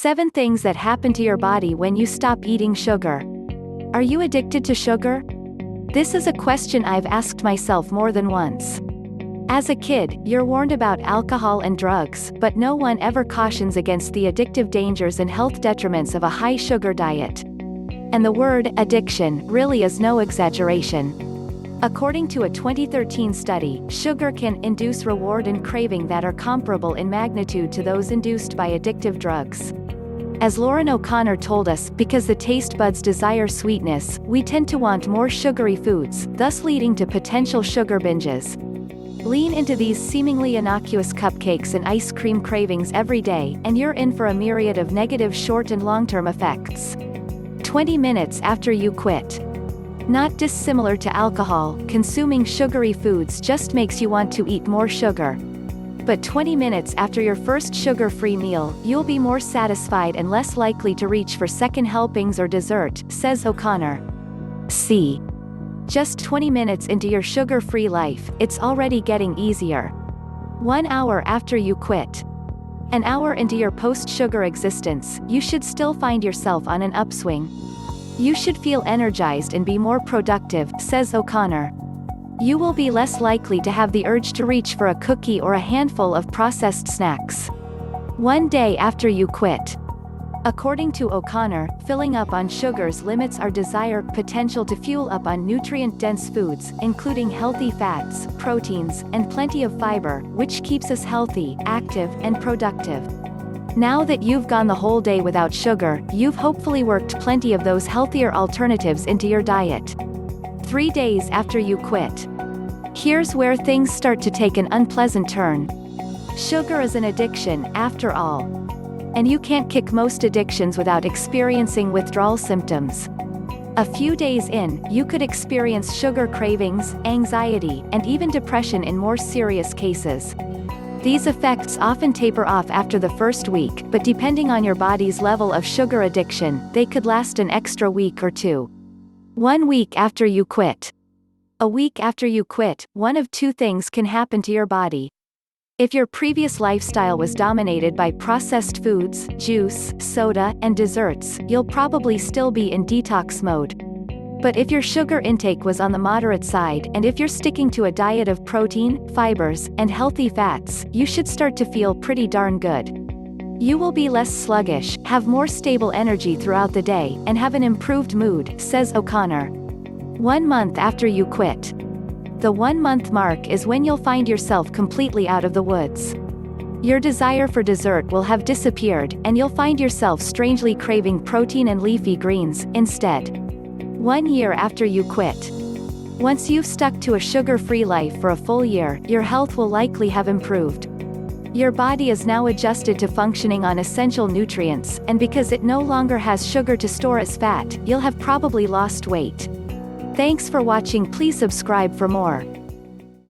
7 things that happen to your body when you stop eating sugar. Are you addicted to sugar? This is a question I've asked myself more than once. As a kid, you're warned about alcohol and drugs, but no one ever cautions against the addictive dangers and health detriments of a high-sugar diet. And the word addiction really is no exaggeration. According to a 2013 study, sugar can induce reward and craving that are comparable in magnitude to those induced by addictive drugs. As Lauren O'Connor told us, because the taste buds desire sweetness, we tend to want more sugary foods, thus leading to potential sugar binges. Lean into these seemingly innocuous cupcakes and ice cream cravings every day, and you're in for a myriad of negative short and long-term effects. 20 minutes after you quit. Not dissimilar to alcohol, consuming sugary foods just makes you want to eat more sugar. But 20 minutes after your first sugar-free meal, you'll be more satisfied and less likely to reach for second helpings or dessert, says O'Connor. See. Just 20 minutes into your sugar-free life, it's already getting easier. 1 hour after you quit. An hour into your post-sugar existence, you should still find yourself on an upswing. You should feel energized and be more productive, says O'Connor. You will be less likely to have the urge to reach for a cookie or a handful of processed snacks. 1 day after you quit. According to O'Connor, filling up on sugars limits our potential to fuel up on nutrient-dense foods, including healthy fats, proteins, and plenty of fiber, which keeps us healthy, active, and productive. Now that you've gone the whole day without sugar, you've hopefully worked plenty of those healthier alternatives into your diet. 3 days after you quit. Here's where things start to take an unpleasant turn. Sugar is an addiction, after all. And you can't kick most addictions without experiencing withdrawal symptoms. A few days in, you could experience sugar cravings, anxiety, and even depression in more serious cases. These effects often taper off after the first week, but depending on your body's level of sugar addiction, they could last an extra week or two. 1 week after you quit. A week after you quit, one of 2 things can happen to your body. If your previous lifestyle was dominated by processed foods, juice, soda, and desserts, you'll probably still be in detox mode. But if your sugar intake was on the moderate side, and if you're sticking to a diet of protein, fibers, and healthy fats, you should start to feel pretty darn good. You will be less sluggish, have more stable energy throughout the day, and have an improved mood, says O'Connor. 1 month after you quit. The 1-month mark is when you'll find yourself completely out of the woods. Your desire for dessert will have disappeared, and you'll find yourself strangely craving protein and leafy greens, instead. 1 year after you quit. Once you've stuck to a sugar-free life for a full year, your health will likely have improved. Your body is now adjusted to functioning on essential nutrients, and because it no longer has sugar to store as fat, you'll have probably lost weight. Thanks for watching. Please subscribe for more.